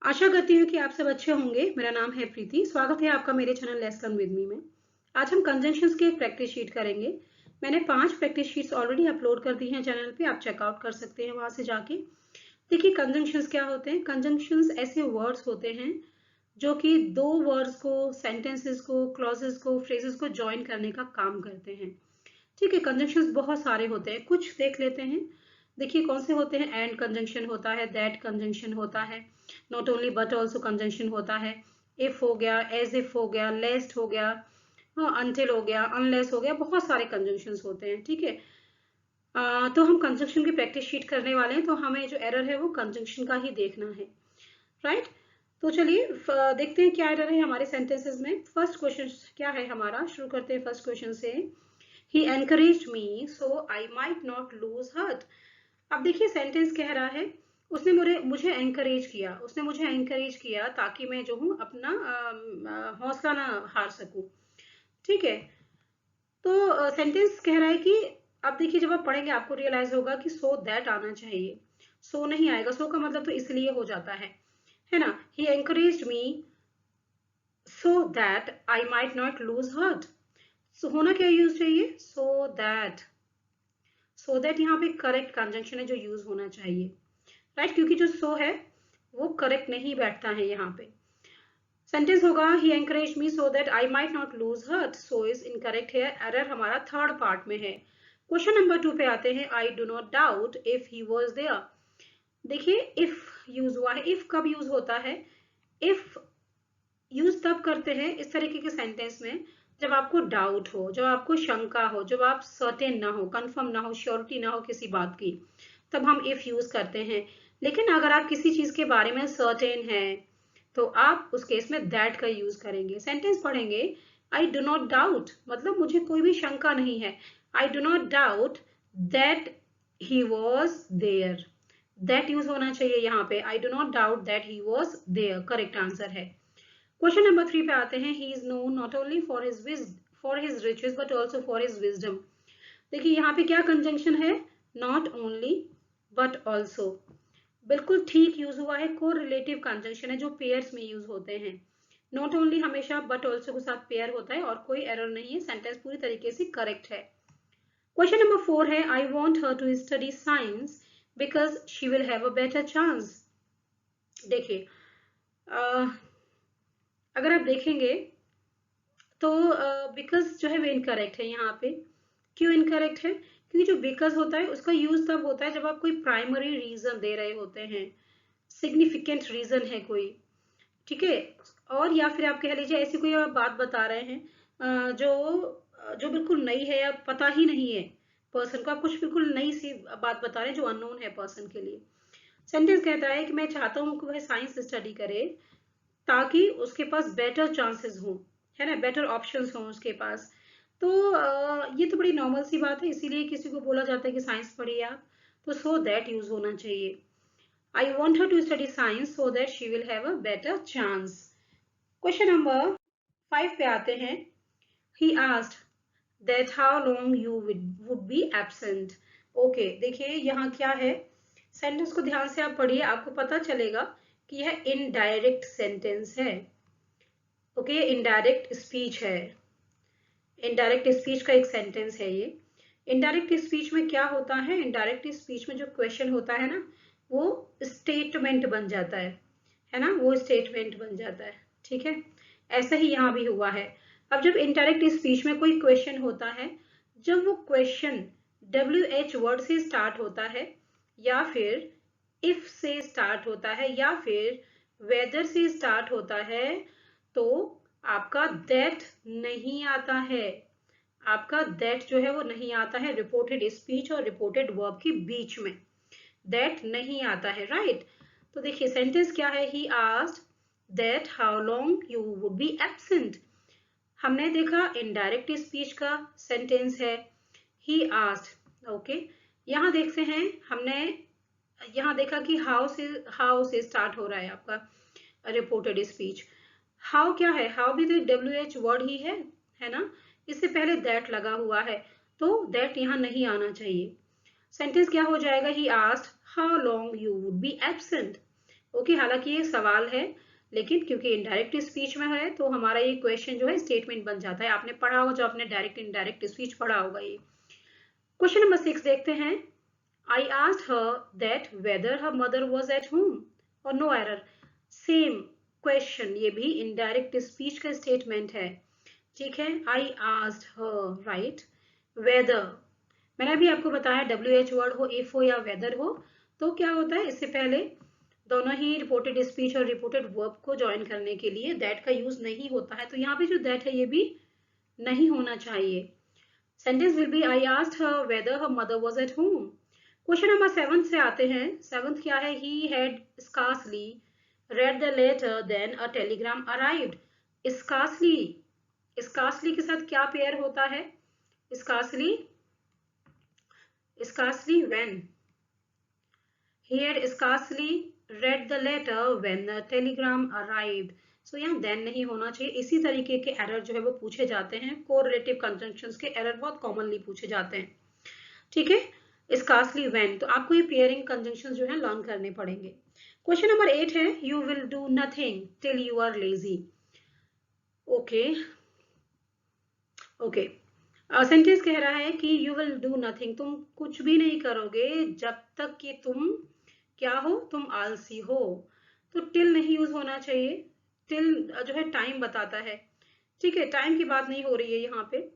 आशा करती हूँ कि आप सब अच्छे होंगे। मेरा नाम है प्रीति। स्वागत है आपका मेरे channel let's learn with me में। आज हम कंजंक्शंस की एक प्रैक्टिस शीट करेंगे। मैंने 5 प्रैक्टिस शीट्स ऑलरेडी अपलोड कर दी हैं चैनल पे, आप चेकआउट कर सकते हैं वहां से जाके। देखिए कंजंक्शंस क्या होते हैं। कंजंक्शंस ऐसे वर्ड्स होते हैं जो कि दो वर्ड्स को, सेंटेंसेस को, क्लॉजेस को, फ्रेजेस को ज्वाइन करने का काम करते हैं। ठीक है, कंजंक्शंस बहुत सारे होते हैं, कुछ देख लेते हैं। देखिए कौन से होते हैं। एंड कंजंक्शन होता है, दैट कंजंक्शन होता है, not only but also conjunction होता है, इफ हो गया, एज इफ हो गया, लेस्ट हो गया, हाँ अनटिल हो गया, अनलेस हो गया, बहुत सारे कंजंक्शंस होते हैं। ठीक है, तो हम कंजंक्शन की प्रैक्टिस शीट करने वाले हैं, तो हमें जो एरर है वो कंजंक्शन का ही देखना है। राइट, तो चलिए देखते हैं क्या एरर है हमारे सेंटेंसेस में। फर्स्ट क्वेश्चन क्या है हमारा, शुरू करते हैं फर्स्ट क्वेश्चन से। He encouraged me so I might not lose heart। अब देखिए सेंटेंस कह रहा है उसने मुझे एंकरेज किया, उसने मुझे एंकरेज किया ताकि मैं जो हूँ अपना हौसला ना हार सकूं। ठीक है, तो सेंटेंस कह रहा है कि अब देखिए जब आप पढ़ेंगे आपको रियलाइज होगा कि सो दैट आना चाहिए, सो नहीं आएगा। सो का मतलब तो इसलिए हो जाता है ना। He encourage me so that I might not lose heart. So होना क्या यूज चाहिए, सो दैट। सो दैट यहाँ पे करेक्ट कंजंक्शन है जो यूज होना चाहिए। राइट, क्योंकि जो सो है वो करेक्ट नहीं बैठता है यहाँ पे। सेंटेंस होगा he encourage me so that I might not lose heart. So is incorrect है, एरर हमारा थर्ड पार्ट में है। क्वेश्चन नंबर 2 पे आते हैं। I do not doubt if he was there. देखिए इफ यूज हुआ है। इफ कब यूज होता है, इफ यूज तब करते हैं इस तरीके के सेंटेंस में जब आपको डाउट हो, जब आपको शंका हो, जब आप सर्टेन ना हो, कंफर्म ना हो, श्योरिटी ना हो किसी बात की, तब हम इफ यूज करते हैं। लेकिन अगर आप किसी चीज के बारे में सर्टेन है तो आप उस केस में दैट का यूज करेंगे। सेंटेंस पढ़ेंगे, आई डू नॉट डाउट मतलब मुझे कोई भी शंका नहीं है। I do not doubt that he was there. That use होना चाहिए यहाँ पे। I do not doubt that he was there correct answer है। क्वेश्चन नंबर 3 पे आते हैं। He is known not only for his riches but also for his wisdom. देखिए यहाँ पे क्या कंजंक्शन है, नॉट ओनली बट ऑल्सो। बिल्कुल ठीक यूज हुआ है, को रिलेटिव कंजंक्शन है जो पेयर्स में यूज होते हैं। नॉट ओनली हमेशा बट ऑल्सो के साथ पेयर होता है और कोई एरर नहीं है, सेंटेंस पूरी तरीके से करेक्ट है। क्वेश्चन नंबर 4 है। I want her to study science because she will have a better chance. देखिए अगर आप देखेंगे तो बिकॉज जो है वो इनकरेक्ट है यहाँ पे। क्यों इनकरेक्ट है, क्योंकि जो बिकॉज होता है उसका यूज तब होता है जब आप कोई प्राइमरी रीजन दे रहे होते हैं, सिग्निफिकेंट रीजन है कोई। ठीक है, और या फिर आप कह लीजिए ऐसी कोई आप बात बता रहे हैं जो बिल्कुल नई है या पता ही नहीं है पर्सन को। आप कुछ बिल्कुल नई सी बात बता रहे हैं जो अननोन है पर्सन के लिए। सेंटेंस कहता है कि मैं चाहता हूँ कि वह साइंस स्टडी करे ताकि उसके पास बेटर चांसेस हों, है ना, बेटर ऑप्शंस हों उसके पास। तो ये तो बड़ी नॉर्मल सी बात है, इसीलिए किसी को बोला जाता है कि साइंस पढ़िए आप, तो सो दैट यूज होना चाहिए। I want her to study science so that she will have a better chance. Question number 5 पे आते हैं। He asked that how long you would be absent. Okay, देखिए यहाँ क्या है, सेंटेंस को ध्यान से आप पढ़िए, आपको पता चलेगा कि यह इनडायरेक्ट सेंटेंस है। ओके, इनडायरेक्ट स्पीच है। इनडायरेक्ट स्पीच का एक सेंटेंस है ये। इनडायरेक्ट स्पीच में क्या होता है, इनडायरेक्ट स्पीच में जो क्वेश्चन होता है ना वो स्टेटमेंट बन जाता है ना, वो स्टेटमेंट बन जाता है। ठीक है, ऐसा ही यहाँ भी हुआ है। अब जब इनडायरेक्ट स्पीच में कोई क्वेश्चन होता है, जब वो क्वेश्चन WH वर्ड से स्टार्ट होता है या फिर इफ से स्टार्ट होता है या फिर वेदर से स्टार्ट होता है, तो आपका दैट नहीं आता है। आपका दैट जो है वो नहीं आता है रिपोर्टेड स्पीच और रिपोर्टेड वर्ब के बीच में, दैट नहीं आता है। राइट, तो देखिए सेंटेंस क्या है। ही asked that how long you would be absent. हमने देखा इनडायरेक्ट स्पीच का सेंटेंस है ही आस्क्ड। ओके, यहाँ देखते हैं, हमने यहाँ देखा कि हाउ से स्टार्ट हो रहा है आपका रिपोर्टेड स्पीच। हाउ क्या है, हाउ भी तो WH वर्ड ही है ना, इससे पहले दैट लगा हुआ है, तो दैट यहाँ नहीं आना चाहिए। सेंटेंस क्या हो जाएगा, he asked how long you would be absent. Okay, हालांकि ये सवाल है, लेकिन क्योंकि इनडायरेक्ट स्पीच में है तो हमारा ये क्वेश्चन जो है स्टेटमेंट बन जाता है। आपने पढ़ा हो, जो आपने डायरेक्ट इनडायरेक्ट स्पीच पढ़ा होगा ये। क्वेश्चन नंबर 6 देखते हैं। I asked her that whether her mother was at home और no error। सेम क्वेश्चन, ये भी इनडायरेक्ट स्पीच का स्टेटमेंट है। ठीक है, I asked her, right? whether, मैंने अभी आपको बताया WH वर्ड हो, if हो या वेदर हो, तो क्या होता है, इससे पहले दोनों ही रिपोर्टेड स्पीच और रिपोर्टेड वर्ब को ज्वाइन करने के लिए दैट का यूज नहीं होता है, तो यहाँ पे जो दैट है ये भी नहीं होना चाहिए। Sentence will be I asked her whether her mother was at home. Question number 7 से आते हैं। 7 क्या है, he had scarcely read the letter then a telegram arrived। scarcely, scarcely के साथ क्या पेयर होता है, scarcely, scarcely when, he had scarcely read the letter when the telegram arrived। सो यहाँ देन नहीं होना चाहिए। इसी तरीके के एरर जो है वो पूछे जाते हैं, कोरिलेटिव कंजंक्शंस के एरर बहुत कॉमनली पूछे जाते हैं। ठीक है, स्कार्सली व्हेन, तो आपको ये पेयरिंग कंजंक्शंस जो है लर्न करने पड़ेंगे। क्वेश्चन नंबर 8 है, you will do nothing till you are lazy. Okay okay, sentence कह रहा है कि यू विल डू नथिंग, तुम कुछ भी नहीं करोगे जब तक कि तुम क्या हो, तुम आलसी हो। तो टिल नहीं यूज होना चाहिए, टिल जो है टाइम बताता है। ठीक है, टाइम की बात नहीं हो रही है यहाँ पे।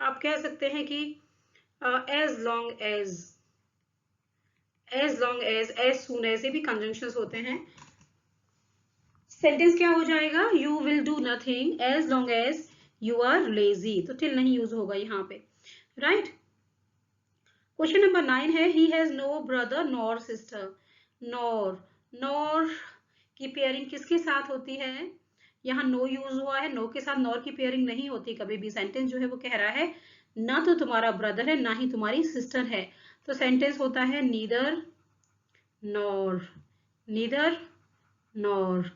आप कह सकते हैं कि as long as, as long as soon as, ये भी कंजंक्शंस होते हैं। सेंटेंस क्या हो जाएगा, you will do nothing as long as you are lazy, तो till नहीं यूज होगा यहाँ पे, राइट। क्वेश्चन नंबर 9 है, he has no brother nor sister। nor की पेयरिंग किसके साथ होती है, यहाँ नो यूज हुआ है, नो के साथ नॉर की पेयरिंग नहीं होती कभी भी। सेंटेंस जो है वो कह रहा है ना तो तुम्हारा ब्रदर है ना ही तुम्हारी सिस्टर है, तो सेंटेंस होता है neither nor, neither nor.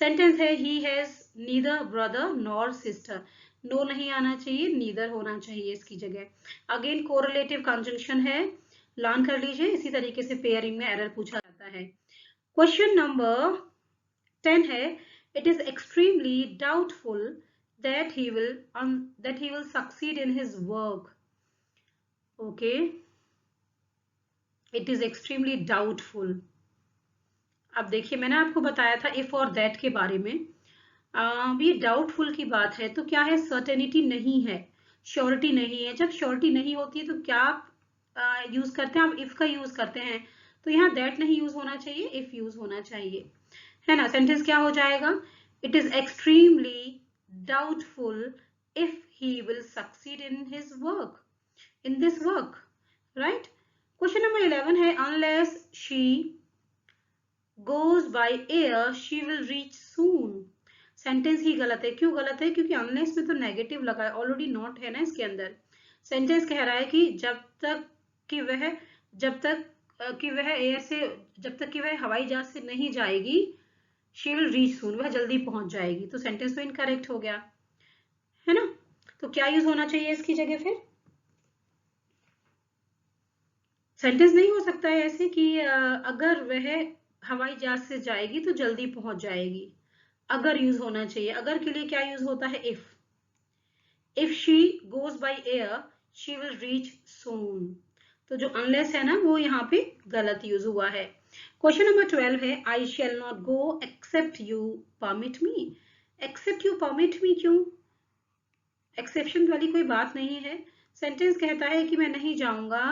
Sentence है he has neither brother nor sister, no नहीं आना चाहिए, नीदर होना चाहिए इसकी जगह। अगेन कोरिलेटिव कंजंक्शन है, लर्न कर लीजिए। इसी तरीके से पेयरिंग में एरर पूछा जाता है। क्वेश्चन नंबर 10 है, it is extremely doubtful that he will succeed in his work। okay, it is extremely doubtful। अब देखिए, मैंने आपको बताया था if और that के बारे में। ये डाउटफुल की बात है, तो क्या है, सर्टेनिटी नहीं है, श्योरिटी नहीं है। जब श्योरिटी नहीं होती है तो क्या आप यूज करते हैं, आप इफ का यूज करते हैं, तो यहाँ दैट नहीं यूज होना चाहिए, इफ यूज होना चाहिए, है ना। सेंटेंस क्या हो जाएगा, it is extremely doubtful if he will succeed in his work, in this work, right. Question number 11 है, unless she goes by air she will reach soon। सेंटेंस ही गलत है। क्यों गलत है, क्योंकि अनलेस में तो नेगेटिव लगा है, ऑलरेडी नॉट है ना इसके अंदर। सेंटेंस कह रहा है कि जब तक कि वह एयर से, जब तक कि वह हवाई जहाज से नहीं जाएगी, शी विल रीच सून, वह जल्दी पहुंच जाएगी, तो सेंटेंस तो इनकरेक्ट हो गया, है ना। तो क्या यूज होना चाहिए इसकी जगह, फिर सेंटेंस नहीं हो सकता है ऐसे कि अगर वह हवाई जहाज से जाएगी तो जल्दी पहुंच जाएगी, अगर यूज होना चाहिए। अगर के लिए क्या यूज होता है, if she goes by air she will reach soon, तो जो अनलेस है ना वो यहाँ पे गलत यूज हुआ है। क्वेश्चन नंबर 12 है, I shall not go except you permit me. Except you permit me, क्यों, एक्सेप्शन वाली कोई बात नहीं है। सेंटेंस कहता है कि मैं नहीं जाऊंगा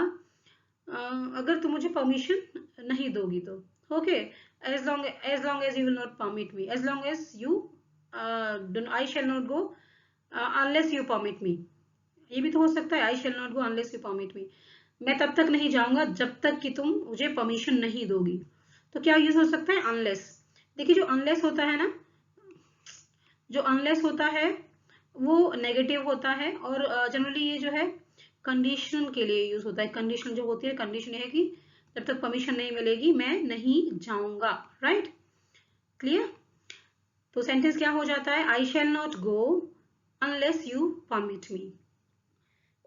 अगर तुम मुझे परमिशन नहीं दोगी तो। Okay, as long as you will not permit me, as long as you I shall not go unless you permit me, ये भी तो हो सकता है, I shall not go unless you permit me, मैं तब तक नहीं जाऊंगा जब तक कि तुम मुझे परमिशन नहीं दोगी। तो क्या यूज हो सकता है, अनलेस। देखिए, जो अनलेस होता है ना, जो अनलेस होता है वो नेगेटिव होता है, और जनरली ये जो है कंडीशन के लिए यूज होता है। कंडीशन जो होती है, कंडीशन ये है कि जब तक परमिशन नहीं मिलेगी मैं नहीं जाऊंगा, राइट, क्लियर। तो सेंटेंस क्या हो जाता है, I shall not go unless you permit me.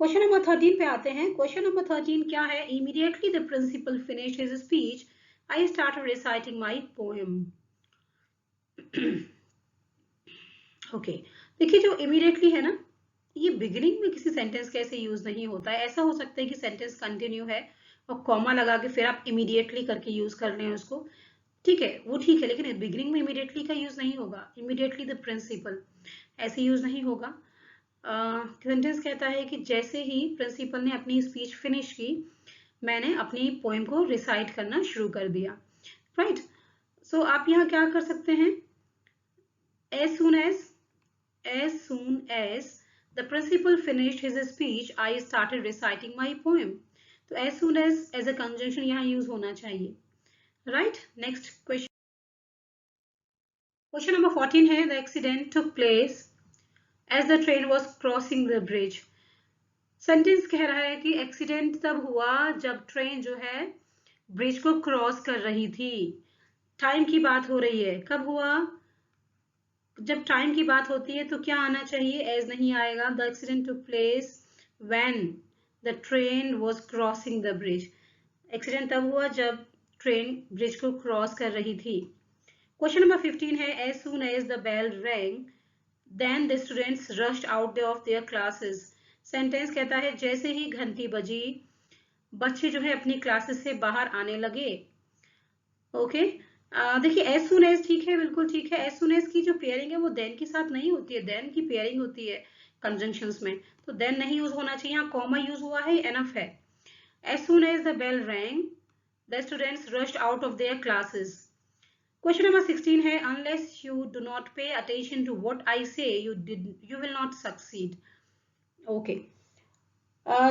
Question number 13 पे आते हैं। क्वेश्चन नंबर 13 क्या है, immediately the principal finished his speech I started reciting my poem. Okay, देखिए जो इमीडिएटली है ना, ये बिगिनिंग में किसी सेंटेंस का ऐसे यूज नहीं होता है। ऐसा हो सकता है कि सेंटेंस कंटिन्यू है और कॉमा लगा के फिर आप इमीडिएटली करके यूज कर लें उसको, ठीक है, वो ठीक है, लेकिन बिगिनिंग में इमीडिएटली का यूज नहीं होगा। इमीडिएटली द प्रिंसिपल ऐसे यूज नहीं होगा। सेंटेंस कहता है कि जैसे ही प्रिंसिपल ने अपनी स्पीच फिनिश की, मैंने अपनी पोएम को रिसाइट करना शुरू कर दिया, राइट। सो आप यहाँ क्या कर सकते हैं, as soon as the principal finished his speech, I started reciting my poem. तो as soon as a conjunction यहाँ यूज होना चाहिए, right? Next question. Question number 14 है, the accident took place as the train was crossing the bridge. Sentence कह रहा है कि accident तब हुआ जब ट्रेन जो है ब्रिज को क्रॉस कर रही थी। टाइम की बात हो रही है, कब हुआ, जब टाइम की बात होती है तो क्या आना चाहिए, एज नहीं आएगा। The accident took place when the train was crossing the bridge. Accident तब हुआ जब ट्रेन ब्रिज को क्रॉस कर रही थी। क्वेश्चन नंबर 15 है, as soon as the bell rang then the students rushed out of their classes. Sentence कहता है जैसे ही घंटी बजी, बच्चे जो है अपनी क्लासेस से बाहर आने लगे। ओके, देखिए एज सुन एज ठीक है, बिल्कुल ठीक है। एज सुन एज की जो पेयरिंग है वो देन के साथ नहीं होती है, देन की पेयरिंग होती है कंजंक्शंस में, तो देन नहीं यूज होना चाहिए, यहाँ कॉमा यूज हुआ है, एनफ है। As soon as the bell rang the students rushed out of their classes. Question number 16 है, unless you do not pay attention to what I say you will not succeed. Okay,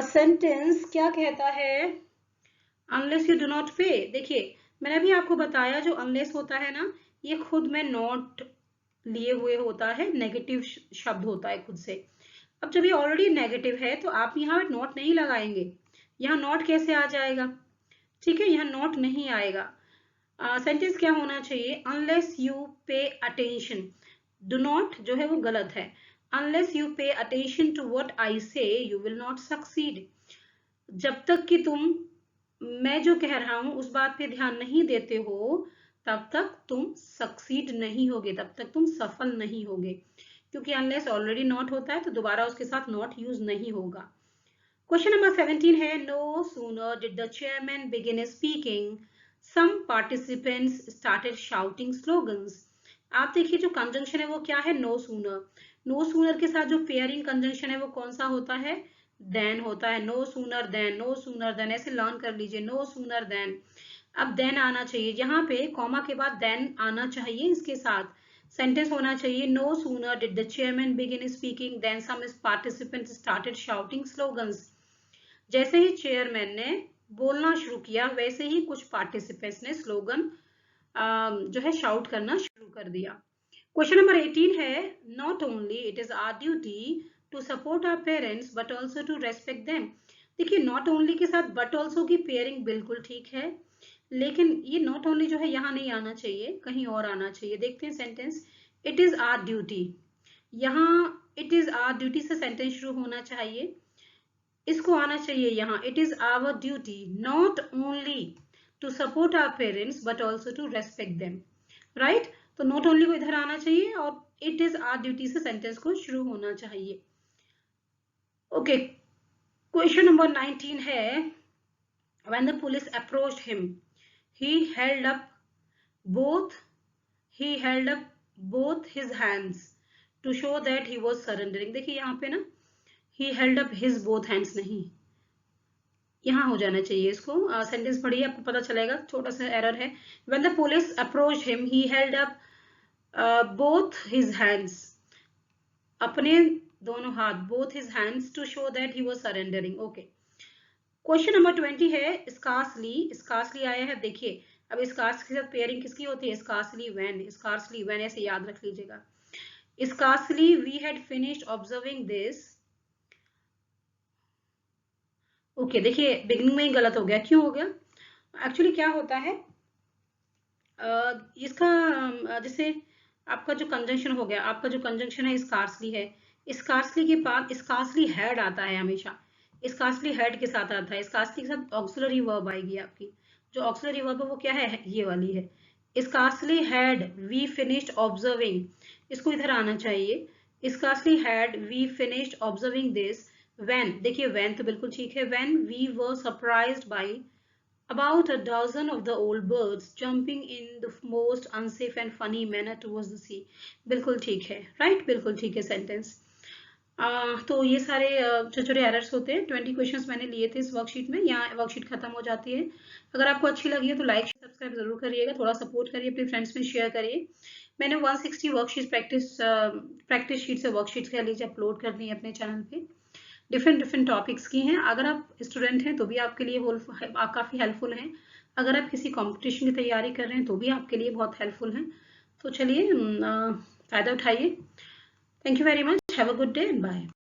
sentence क्या कहता है, unless you do not पे। देखिए मैंने भी आपको बताया जो अनलेस होता है ना, ये खुद में नॉट लिए हुए होता है, नेगेटिव शब्द होता है खुद से। अब जब ये ऑलरेडी नेगेटिव है तो आप यहाँ नॉट नहीं लगाएंगे, यहाँ नॉट कैसे आ जाएगा, ठीक है, यहाँ नॉट नहीं आएगा। सेंटेंस क्या होना चाहिए, unless you pay attention, do not जो है वो गलत है। Unless you pay attention to what I say you will not succeed. जब तक कि तुम मैं जो कह रहा हूं उस बात पे ध्यान नहीं देते हो, तब तक तुम सक्सीड नहीं होगे, तब तक तुम सफल नहीं होगे, क्योंकि अनलेस ऑलरेडी नॉट होता है तो दोबारा उसके साथ नॉट यूज नहीं होगा। क्वेश्चन नंबर 17 है, no sooner did the chairman begin speaking some participants started shouting slogans. आप देखिए जो कंजंक्शन है वो क्या है, नो सूनर। नो सूनर के साथ जो पेयरिंग कंजंक्शन है वो कौन सा होता है, देन होता है। No sooner than, no sooner than, ऐसे लर्न कर लीजिए, नो सूनर देन। अब देन आना चाहिए, यहाँ पे कॉमा के बाद देन आना चाहिए, इसके साथ सेंटेंस होना चाहिए, no sooner did the chairman begin speaking then some participants started shouting slogans. जैसे ही चेयरमैन ने बोलना शुरू किया वैसे ही कुछ पार्टिसिपेंट्स ने स्लोगन जो है शाउट करना शुरू कर दिया। क्वेश्चन नंबर 18 है, not only it is our duty to support our parents but also to respect them. देखिए नॉट ओनली के साथ बट ऑल्सो की पेयरिंग बिल्कुल ठीक है, लेकिन ये नॉट ओनली जो है यहाँ नहीं आना चाहिए, कहीं और आना चाहिए। देखते हैं sentence, it is our duty, यहाँ इट इज आवर ड्यूटी से सेंटेंस शुरू होना चाहिए, इसको आना चाहिए यहाँ, it is our duty not only to support our parents but also to respect them, right. तो नॉट ओनली को इधर आना चाहिए और इट इज आवर ड्यूटी से सेंटेंस को शुरू होना चाहिए। ओके, क्वेश्चन नंबर 19 है, when the police approached him he held up both he held up both his hands to show that he was surrendering। देखिए यहाँ पे ना he held up his both hands नहीं, यहाँ हो जाना चाहिए इसको। सेंटेंस पढ़िए आपको पता चलेगा, छोटा सा एरर है। when the police approached him he held up both his hands, अपने दोनों हाथ, both his hands to show that he was surrendering। Okay, question number 20 है, स्कार्सली, स्कार्सली आया है। देखिए अब स्कार्स के साथ पेयरिंग किसकी होती है, स्कार्सली व्हेन, स्कार्सली व्हेन ऐसे याद रख लीजिएगा। Scarcely we had finished observing this. Okay, देखिए बिगिनिंग में ही गलत हो गया, क्यों हो गया, एक्चुअली क्या होता है, इसका जैसे आपका जो कंजंक्शन हो गया, आपका जो कंजंक्शन है स्कार्सली है, स्कार्सली के बाद स्कार्सली हेड आता है हमेशा, स्कार्सली हेड के साथ आता है, स्कार्सली के साथ ऑक्सिलरी वर्ब आएगी आपकी, जो ऑक्सिलरी वर्ब है वो क्या है, ये वाली है। Scarcely had we finished observing, इसको इधर आना चाहिए। Scarcely had we finished observing this when, देखिए व्हेन तो बिल्कुल ठीक है, when we were surprised by about a dozen of the old birds jumping in the most unsafe and funny manner towards the sea, बिल्कुल ठीक है, right, बिल्कुल ठीक है सेंटेंस। तो ये सारे छोटे छोटे एरर्स होते हैं। 20 क्वेश्चंस मैंने लिए थे इस वर्कशीट में, यहाँ वर्कशीट खत्म हो जाती है। अगर आपको अच्छी लगी है तो लाइक सब्सक्राइब जरूर करिएगा, थोड़ा सपोर्ट करिए, अपने फ्रेंड्स में शेयर करिए। मैंने 160 वर्कशीट प्रैक्टिस शीट से वर्कशीट्स कह लीजिए अपलोड कर दी है अपने चैनल पे, डिफरेंट टॉपिक्स की हैं। अगर आप स्टूडेंट हैं तो भी आपके लिए काफ़ी हेल्पफुल हैं। अगर आप किसी कंपटीशन की तैयारी कर रहे हैं तो भी आपके लिए बहुत हेल्पफुल हैं। तो चलिए फ़ायदा उठाइए। Thank you very much, have a good day and bye.